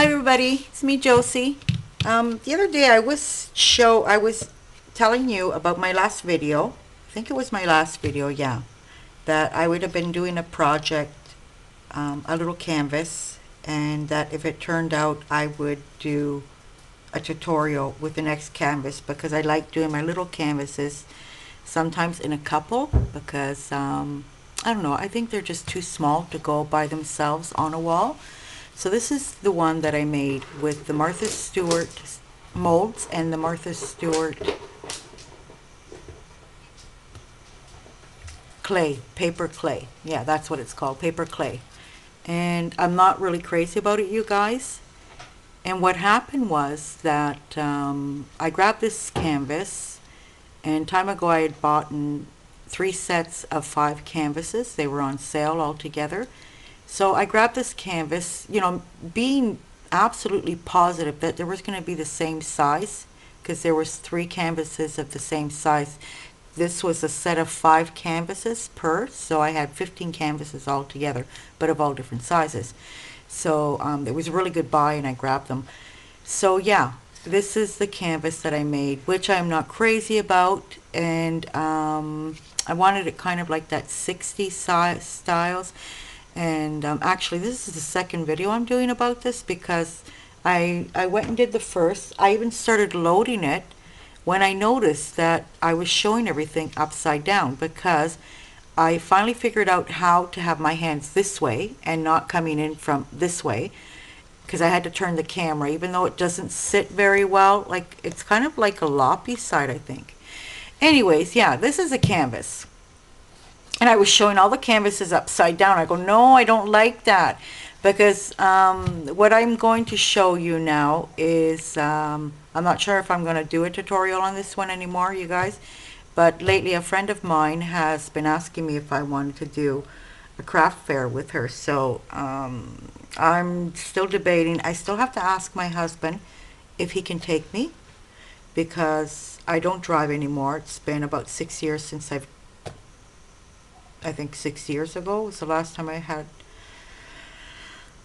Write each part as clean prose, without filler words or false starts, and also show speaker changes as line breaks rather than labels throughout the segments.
Hi everybody, it's me Josie. The other day I was telling you about my last video. I think it was my last video, yeah. That I would have been doing a project, a little canvas, and that if it turned out I would do a tutorial with the next canvas because I like doing my little canvases sometimes in a couple because I don't know, I think they're just too small to go by themselves on a wall. So this is the one that I made with the Martha Stewart molds and the Martha Stewart clay, paper clay. Yeah, that's what it's called, paper clay. And I'm not really crazy about it, you guys. And what happened was that I grabbed this canvas, and time ago I had bought 3 sets of 5 canvases. They were on sale all together. So I grabbed this canvas, you know, being absolutely positive that there was going to be the same size because there was 3 canvases of the same size. This was a set of 5 canvases per, so I had 15 canvases all together, but of all different sizes. So it was a really good buy and I grabbed them. So yeah, this is the canvas that I made, which I'm not crazy about, and I wanted it kind of like that 60s styles. And actually this is the second video I'm doing about this because I went and did the first. I even started loading it when I noticed that I was showing everything upside down because I finally figured out how to have my hands this way and not coming in from this way because I had to turn the camera, even though it doesn't sit very well. Like, it's kind of like a loppy side, I think. Anyways, yeah, this is a canvas. And I was showing all the canvases upside down. I go, no, I don't like that. Because what I'm going to show you now is, I'm not sure if I'm going to do a tutorial on this one anymore, you guys. But lately a friend of mine has been asking me if I wanted to do a craft fair with her. So I'm still debating. I still have to ask my husband if he can take me because I don't drive anymore. It's been about 6 years since I think 6 years ago was the last time I had.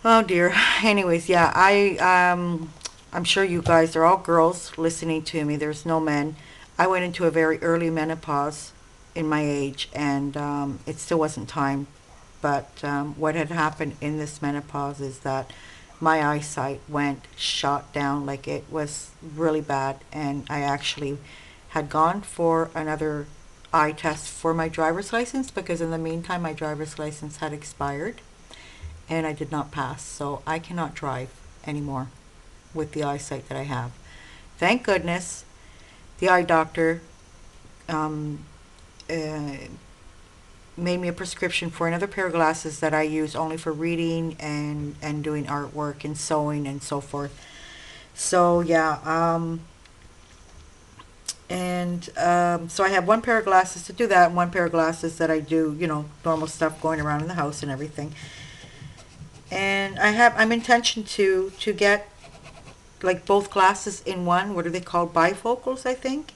Oh dear. Anyways, yeah, I'm sure you guys are all girls listening to me. There's no men. I went into a very early menopause in my age, and it still wasn't time. But what had happened in this menopause is that my eyesight went shot down, like it was really bad, and I actually had gone for another eye test for my driver's license because in the meantime my driver's license had expired and I did not pass, so I cannot drive anymore with the eyesight that I have. Thank goodness the eye doctor made me a prescription for another pair of glasses that I use only for reading and doing artwork and sewing and so forth. So yeah, so I have one pair of glasses to do that and one pair of glasses that I do, you know, normal stuff going around in the house and everything. And I'm intention to get like both glasses in one. What are they called? Bifocals, I think.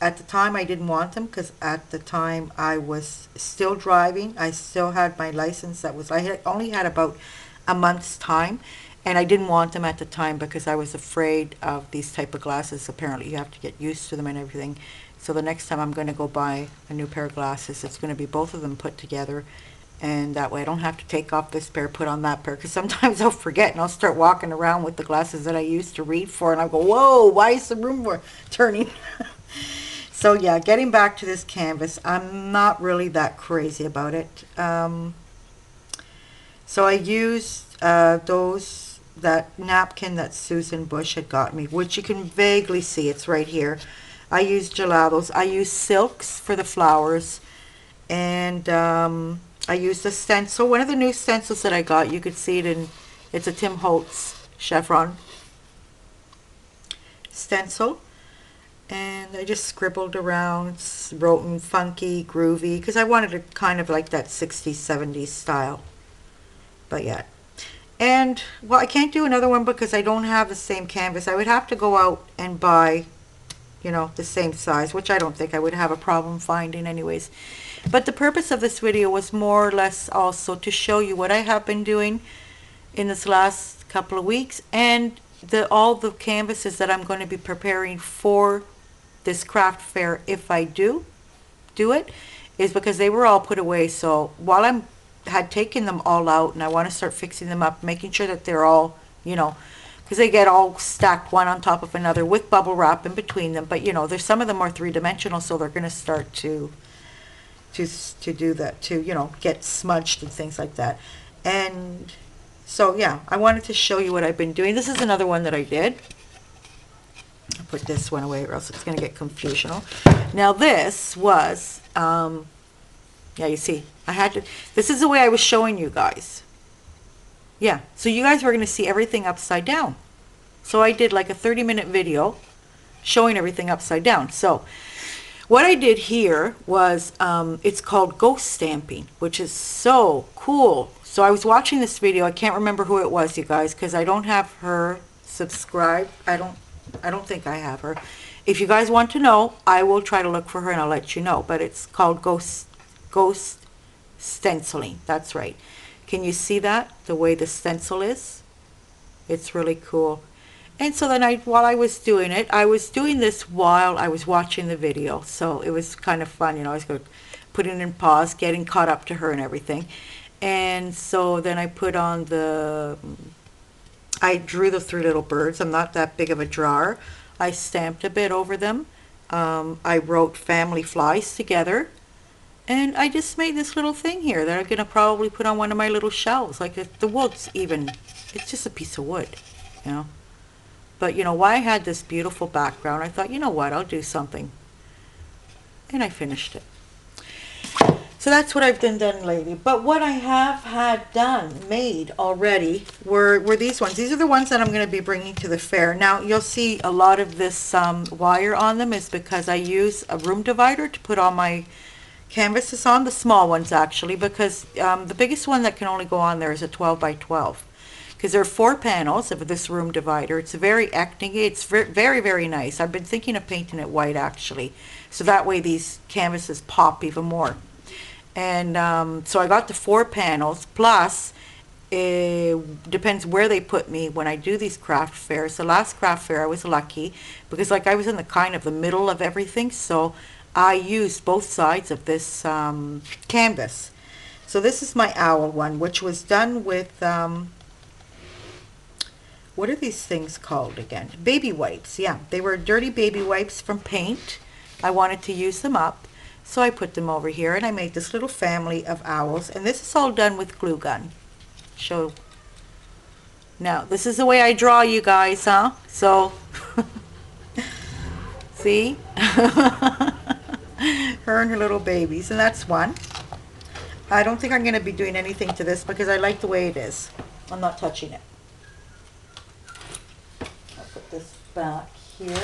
At the time I didn't want them because at the time I was still driving. I still had my license I had only had about a month's time, and I didn't want them at the time because I was afraid of these type of glasses. Apparently you have to get used to them and everything. So the next time I'm going to go buy a new pair of glasses, it's going to be both of them put together, and that way I don't have to take off this pair, put on that pair, because sometimes I'll forget and I'll start walking around with the glasses that I used to read for, and I'll go, whoa, why is the room turning? So yeah, getting back to this canvas, I'm not really that crazy about it. So I used that napkin that Susan Bush had got me, which you can vaguely see. It's right here. I used gelatos. I used silks for the flowers, and I used a stencil. One of the new stencils that I got, you could see it in. It's a Tim Holtz chevron stencil. And I just scribbled around, wrote in funky, groovy, because I wanted it kind of like that 60s, 70s style. But yeah. And, well, I can't do another one because I don't have the same canvas. I would have to go out and buy, you know, the same size, which I don't think I would have a problem finding anyways. But the purpose of this video was more or less also to show you what I have been doing in this last couple of weeks. And all the canvases that I'm going to be preparing for this craft fair, if I do it, is because they were all put away. So while had taken them all out, and I want to start fixing them up, making sure that they're all, you know, because they get all stacked one on top of another with bubble wrap in between them. But you know, there's some of them are three-dimensional, so they're going to start to do that, to, you know, get smudged and things like that. And so yeah, I wanted to show you what I've been doing. This is another one that I did. I'll put this one away or else it's going to get confusional. Now this was, yeah, you see, I had to, this is the way I was showing you guys. Yeah, so you guys were going to see everything upside down. So I did like a 30-minute video showing everything upside down. So what I did here was, it's called ghost stamping, which is so cool. So I was watching this video. I can't remember who it was, you guys, because I don't have her subscribed. I don't think I have her. If you guys want to know, I will try to look for her and I'll let you know. But it's called ghost stenciling. That's right. Can you see that? The way the stencil is? It's really cool. And so then while I was doing it, I was doing this while I was watching the video. So it was kind of fun, you know, I was going putting it in pause, getting caught up to her and everything. And so then I put on I drew the 3 little birds. I'm not that big of a drawer. I stamped a bit over them. I wrote family flies together. And I just made this little thing here that I'm going to probably put on one of my little shelves. Like the wood's even, it's just a piece of wood, you know. But, you know, why I had this beautiful background, I thought, you know what, I'll do something. And I finished it. So that's what I've done lately. But what I have had made already were these ones. These are the ones that I'm going to be bringing to the fair. Now, you'll see a lot of this wire on them is because I use a room divider to put all my canvases on, the small ones actually, because the biggest one that can only go on there is a 12 by 12. Because there are 4 panels of this room divider. It's very acting. It's very, very nice. I've been thinking of painting it white actually, so that way these canvases pop even more. And so I got the 4 panels, plus it depends where they put me when I do these craft fairs. The last craft fair I was lucky because like I was in the kind of the middle of everything, so I used both sides of this canvas. So this is my owl one, which was done with what are these things called again? Baby wipes. Yeah, they were dirty baby wipes from paint. I wanted to use them up, so I put them over here and I made this little family of owls, and this is all done with glue gun. Now this is the way I draw, you guys, huh? So see? Her and her little babies, and that's one. I don't think I'm going to be doing anything to this because I like the way it is. I'm not touching it. I'll put this back here.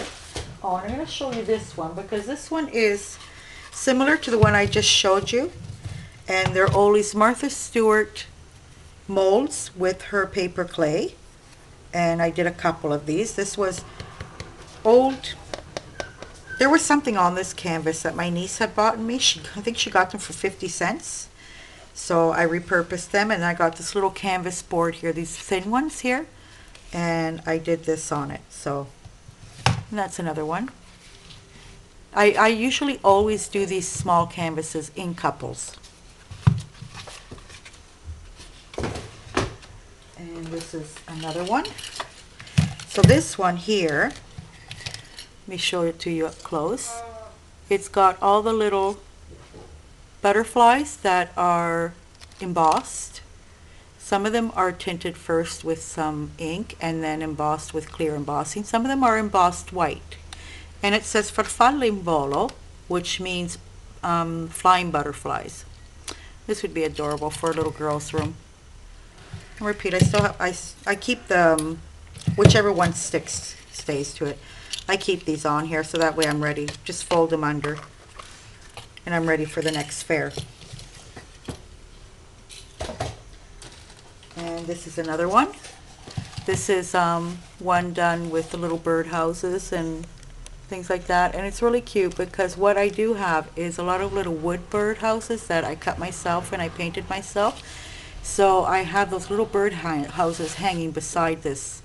Oh, and I'm going to show you this one because this one is similar to the one I just showed you, and they're Ollie's Martha Stewart molds with her paper clay, and I did a couple of these. This was old. There was something on this canvas that my niece had bought me. I think she got them for 50 cents. So I repurposed them, and I got this little canvas board here, these thin ones here, and I did this on it. So and that's another one. I usually always do these small canvases in couples. And this is another one. So this one here, let me show it to you up close. It's got all the little butterflies that are embossed. Some of them are tinted first with some ink and then embossed with clear embossing. Some of them are embossed white. And it says farfalle in volo, which means flying butterflies. This would be adorable for a little girl's room. And repeat, I still have, I keep the, whichever one stays to it. I keep these on here so that way I'm ready. Just fold them under and I'm ready for the next fair. And this is another one. This is one done with the little bird houses and things like that, and it's really cute because what I do have is a lot of little wood bird houses that I cut myself and I painted myself. So I have those little bird houses hanging beside this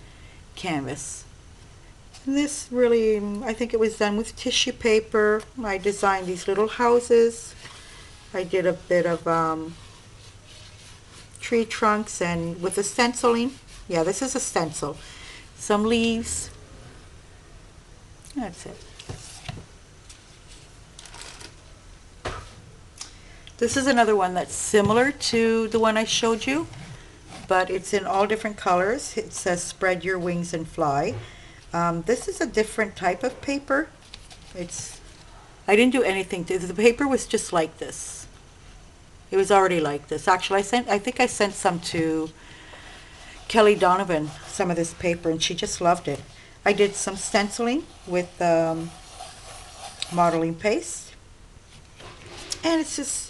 canvas. And this really, I think it was done with tissue paper. I designed these little houses. I did a bit of tree trunks and with a stenciling. Yeah, this is a stencil. Some leaves. That's it. This is another one that's similar to the one I showed you, but it's in all different colors. It says spread your wings and fly. This is a different type of paper. I didn't do anything to the paper. Was just like this. It was already like this. Actually, I think I sent some to Kelly Donovan, some of this paper, and she just loved it. I did some stenciling with modeling paste, and it's just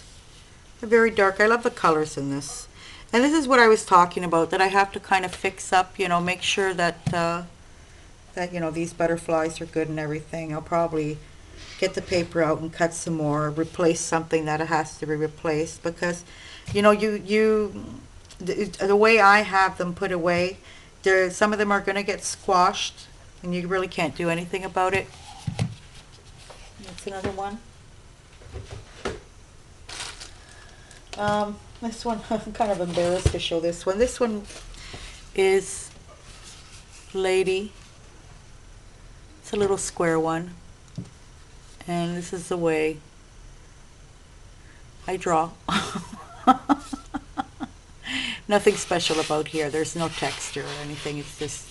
very dark. I love the colors in this. And this is what I was talking about, that I have to kind of fix up, you know, make sure that, that, you know, these butterflies are good and everything. I'll probably get the paper out and cut some more, replace something that has to be replaced, because, you know, the way I have them put away, some of them are going to get squashed, and you really can't do anything about it. That's another one. This one, I'm kind of embarrassed to show this one. This one is Lady. It's a little square one. And this is the way I draw. Nothing special about here. There's no texture or anything. It's just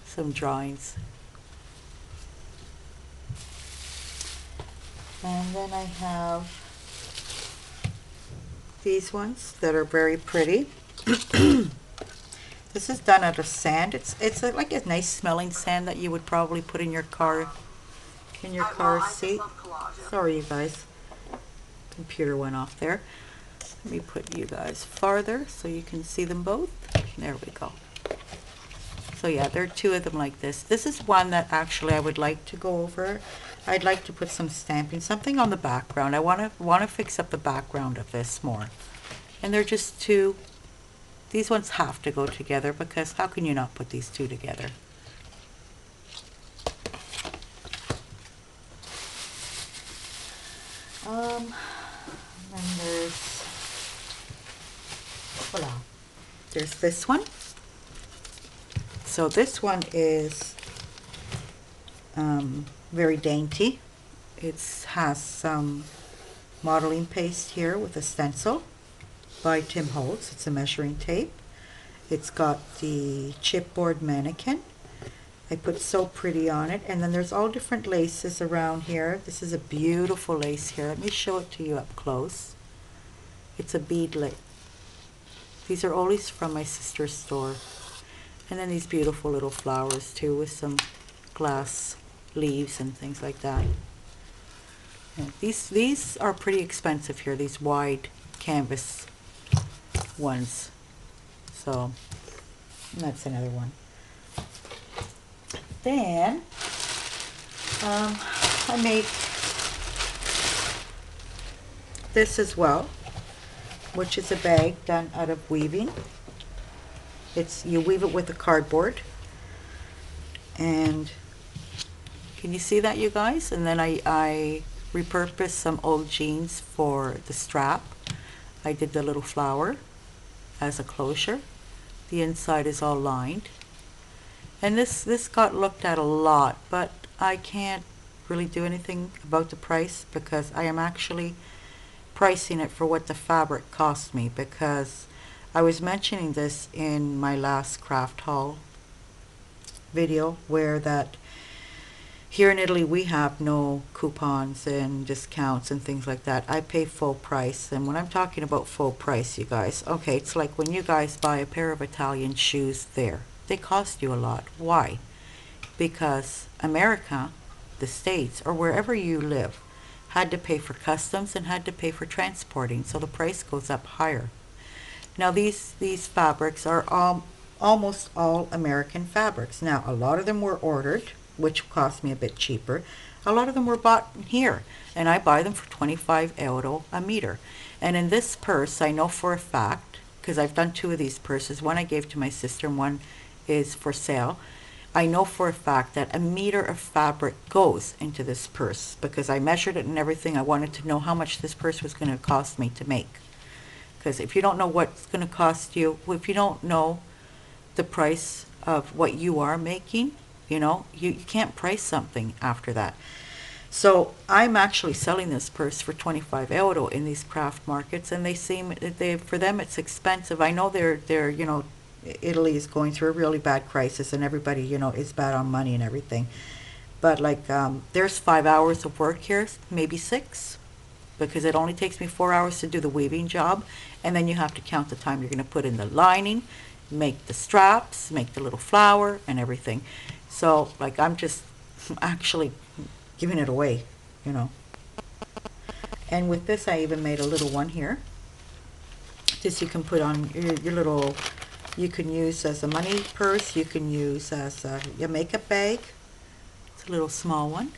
some drawings. And then I have these ones that are very pretty. This is done out of sand. It's like a nice smelling sand that you would probably put in your car seat. Sorry, you guys. Computer went off there. Let me put you guys farther so you can see them both. There we go. So yeah, there are two of them like this. This is one that actually I would like to go over. I'd like to put some stamping, something on the background. I want to fix up the background of this more. And they're just two. These ones have to go together, because how can you not put these two together? And there's this one. So this one is very dainty. It has some modeling paste here with a stencil by Tim Holtz. It's a measuring tape. It's got the chipboard mannequin. I put So Pretty on it, and then there's all different laces around here. This is a beautiful lace here. Let me show it to you up close. It's a bead lace. These are always from my sister's store. And then these beautiful little flowers too, with some glass leaves and things like that. Yeah, these are pretty expensive here, these wide canvas ones. So that's another one. Then I made this as well, which is a bag done out of weaving. You weave it with a cardboard, and can you see that, you guys? And then I repurposed some old jeans for the strap. I did the little flower as a closure. The inside is all lined, and this got looked at a lot, but I can't really do anything about the price, because I am actually pricing it for what the fabric cost me, because I was mentioning this in my last craft haul video, where that here in Italy we have no coupons and discounts and things like that. I pay full price, and when I'm talking about full price, you guys, okay, it's like when you guys buy a pair of Italian shoes there. They cost you a lot. Why? Because America, the States, or wherever you live, had to pay for customs and had to pay for transporting, so the price goes up higher. Now these fabrics are almost all American fabrics. Now a lot of them were ordered, which cost me a bit cheaper. A lot of them were bought here, and I buy them for 25 euro a meter. And in this purse, I know for a fact because I've done 2 of these purses. One I gave to my sister and one is for sale. I know for a fact that 1 meter of fabric goes into this purse because I measured it and everything. I wanted to know how much this purse was going to cost me to make. Because if you don't know what's going to cost you, if you don't know the price of what you are making, you can't price something after that. So I'm actually selling this purse for 25 euro in these craft markets, and for them it's expensive. I know they're Italy is going through a really bad crisis, and everybody is bad on money and everything. But like there's 5 hours of work here, maybe 6, because it only takes me 4 hours to do the weaving job, and then you have to count the time you're going to put in the lining, make the straps, make the little flower and everything. So like I'm just actually giving it away. And with this I even made a little one here. This you can put on your little, you can use as a money purse, you can use as your makeup bag. It's a little small one.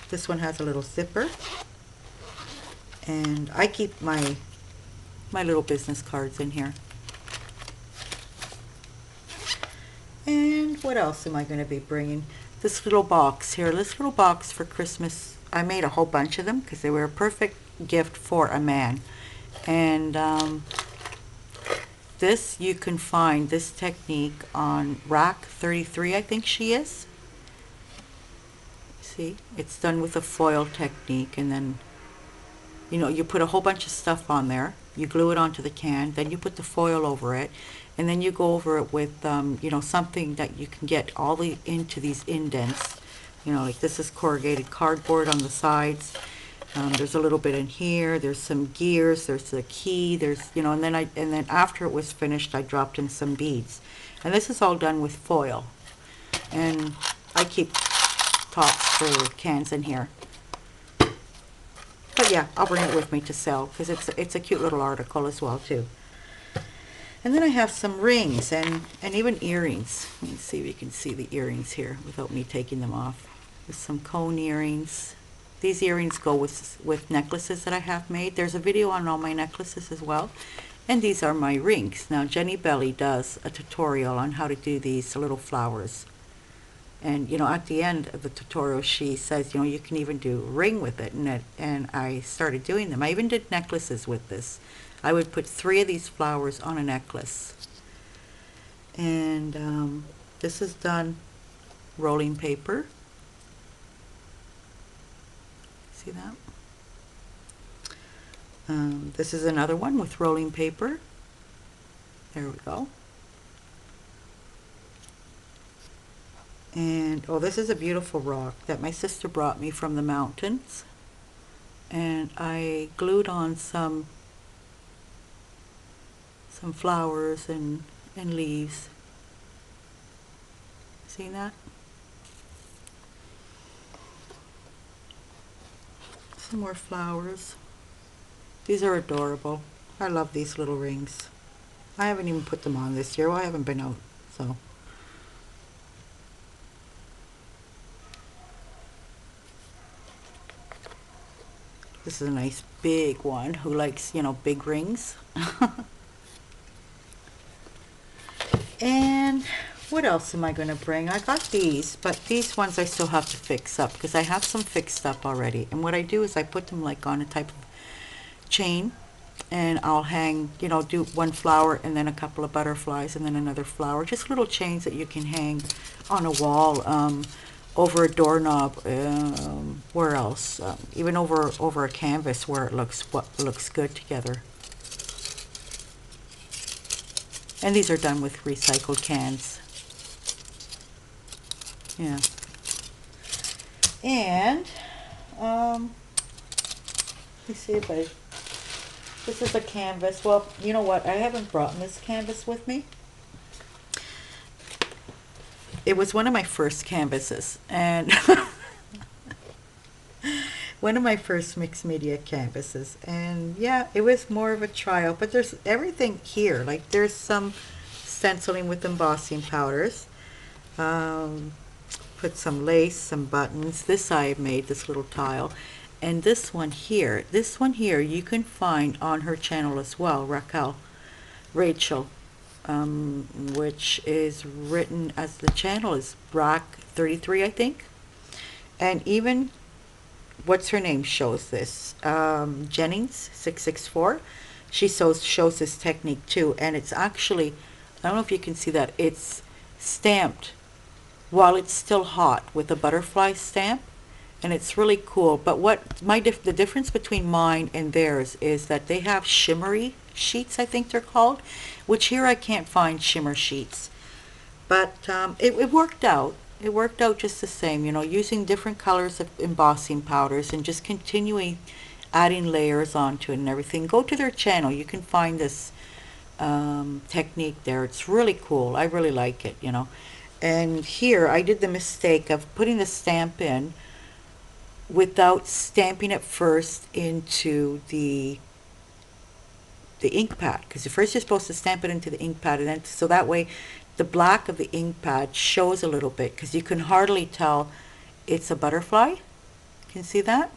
This one has a little zipper. And I keep my little business cards in here. And what else am I going to be bringing? This little box here, this little box for Christmas. I made a whole bunch of them because they were a perfect gift for a man. And this, you can find this technique on Rack 33, I think she is. See, it's done with a foil technique, and then you put a whole bunch of stuff on there, you glue it onto the can, then you put the foil over it, and then you go over it with something that you can get all into these indents. Like this is corrugated cardboard on the sides. There's a little bit in here, there's some gears, there's the key, there's and then after it was finished I dropped in some beads. And this is all done with foil. And I keep tops for cans in here. But yeah, I'll bring it with me to sell because it's a cute little article as well too. And then I have some rings and even earrings. Let me see if you can see the earrings here without me taking them off. There's some cone earrings. These earrings go with necklaces that I have made. There's a video on all my necklaces as well. And these are my rings. Now Jenny Belly does a tutorial on how to do these little flowers. And at the end of the tutorial she says you can even do a ring with it, and I started doing them. I even did necklaces with this. I would put 3 of these flowers on a necklace. And this is done rolling paper. See that? This is another one with rolling paper. There we go. And this is a beautiful rock that my sister brought me from the mountains, and I glued on some flowers and leaves. See that? Some more flowers. These are adorable. I love these little rings. I haven't even put them on this year. Well, I haven't been out, so. This is a nice big one. Who likes, big rings? And what else am I going to bring? I got these, but these ones I still have to fix up because I have some fixed up already. And what I do is I put them like on a type of chain, and I'll hang, do one flower and then a couple of butterflies and then another flower. Just little chains that you can hang on a wall, over a doorknob, where else? Even over a canvas where it looks good together. And these are done with recycled cans. Yeah. And let's see if this is a canvas. Well, you know what? I haven't brought this canvas with me. It was one of my first canvases, and one of my first mixed media canvases, and yeah, it was more of a trial, but there's everything here. Like there's some stenciling with embossing powders, put some lace, some buttons. This I made, this little tile, and this one here you can find on her channel as well, Raquel. Rachel, which is written as the channel is Brack 33, I think. And even what's her name shows this, Jennings 664. She shows this technique too, and it's actually, I don't know if you can see that, it's stamped while it's still hot with a butterfly stamp, and it's really cool. But what the difference between mine and theirs is that they have shimmery sheets, I think they're called, which here I can't find shimmer sheets. But it worked out. It worked out just the same, you know, using different colors of embossing powders and just continuing adding layers onto it and everything. Go to their channel. You can find this technique there. It's really cool. I really like it, you know. And here I did the mistake of putting the stamp in without stamping it first into the ink pad, because first you're supposed to stamp it into the ink pad, and then so that way the black of the ink pad shows a little bit, because you can hardly tell it's a butterfly. Can you see that?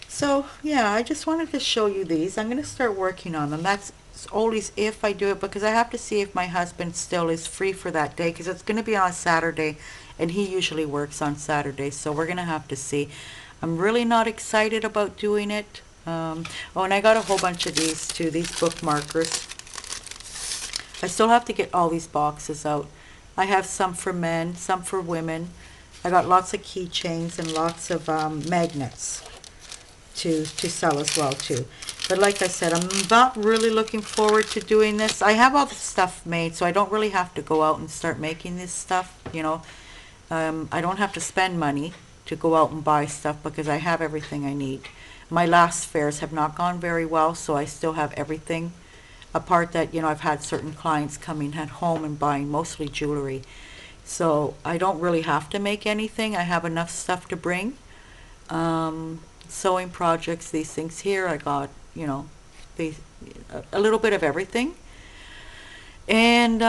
So yeah, I just wanted to show you these. I'm going to start working on them. That's always if I do it, because I have to see if my husband still is free for that day, because it's going to be on Saturday and he usually works on Saturday, so we're going to have to see. I'm really not excited about doing it. Oh, and I got a whole bunch of these too, these bookmarkers. I still have to get all these boxes out. I have some for men, some for women. I got lots of keychains and lots of magnets to sell as well too. But like I said, I'm not really looking forward to doing this. I have all the stuff made, so I don't really have to go out and start making this stuff, you know. I don't have to spend money to go out and buy stuff because I have everything I need. My last fairs have not gone very well, so I still have everything. Apart that, you know, I've had certain clients coming at home and buying mostly jewelry. So I don't really have to make anything. I have enough stuff to bring. Sewing projects, these things here, I got, you know, a little bit of everything. And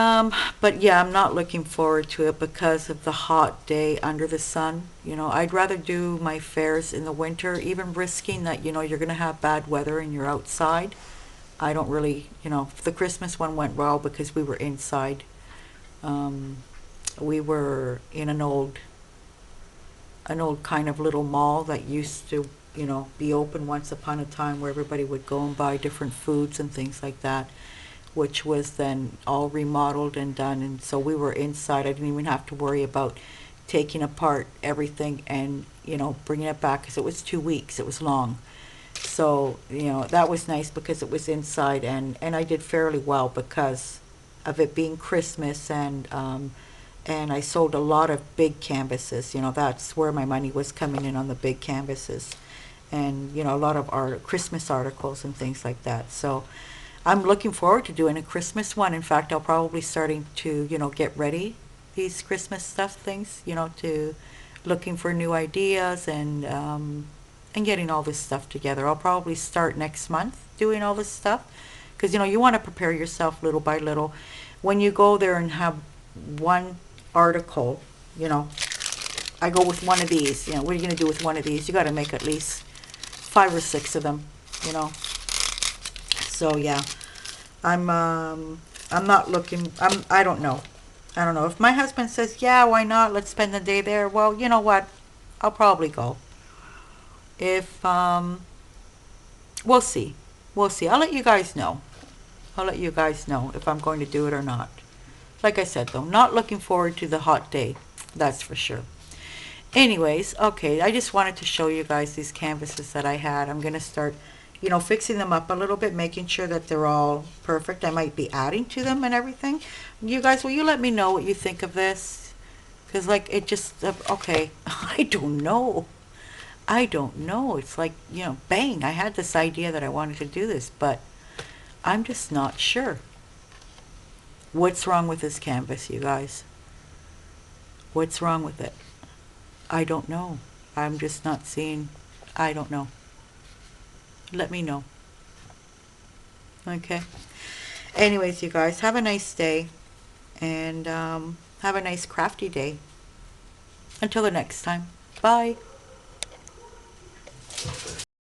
but yeah, I'm not looking forward to it because of the hot day under the sun. You know, I'd rather do my fairs in the winter, even risking that, you know, you're going to have bad weather and you're outside. I don't really, you know, the Christmas one went well because we were inside. We were in an old kind of little mall that used to, you know, be open once upon a time, where everybody would go and buy different foods and things like that, which was then all remodeled and done. And so we were inside. I didn't even have to worry about taking apart everything and, you know, bringing it back, because it was 2 weeks. It was long. So, you know, that was nice because it was inside, and I did fairly well because of it being Christmas, and I sold a lot of big canvases. You know, that's where my money was coming in, on the big canvases, and, you know, a lot of our Christmas articles and things like that. So I'm looking forward to doing a Christmas one. In fact, I'll probably starting to, you know, get ready these Christmas stuff things, you know, to looking for new ideas and getting all this stuff together. I'll probably start next month doing all this stuff, because, you know, you want to prepare yourself little by little. When you go there and have one article, you know, I go with one of these, you know, what are you going to do with one of these? You got to make at least 5 or 6 of them, you know. So yeah, I'm not looking, I don't know. I don't know. If my husband says, yeah, why not? Let's spend the day there. Well, you know what? I'll probably go. If, we'll see. We'll see. I'll let you guys know. I'll let you guys know if I'm going to do it or not. Like I said, though, not looking forward to the hot day. That's for sure. Anyways, okay, I just wanted to show you guys these canvases that I had. I'm going to start, you know, fixing them up a little bit, making sure that they're all perfect. I might be adding to them and everything. You guys, will you let me know what you think of this? Because, like, it just, okay, I don't know. I don't know. It's like, you know, bang, I had this idea that I wanted to do this, but I'm just not sure. What's wrong with this canvas, you guys? What's wrong with it? I don't know. I'm just not seeing, I don't know. Let me know. Okay. Anyways, you guys, have a nice day, and have a nice crafty day. Until the next time. Bye.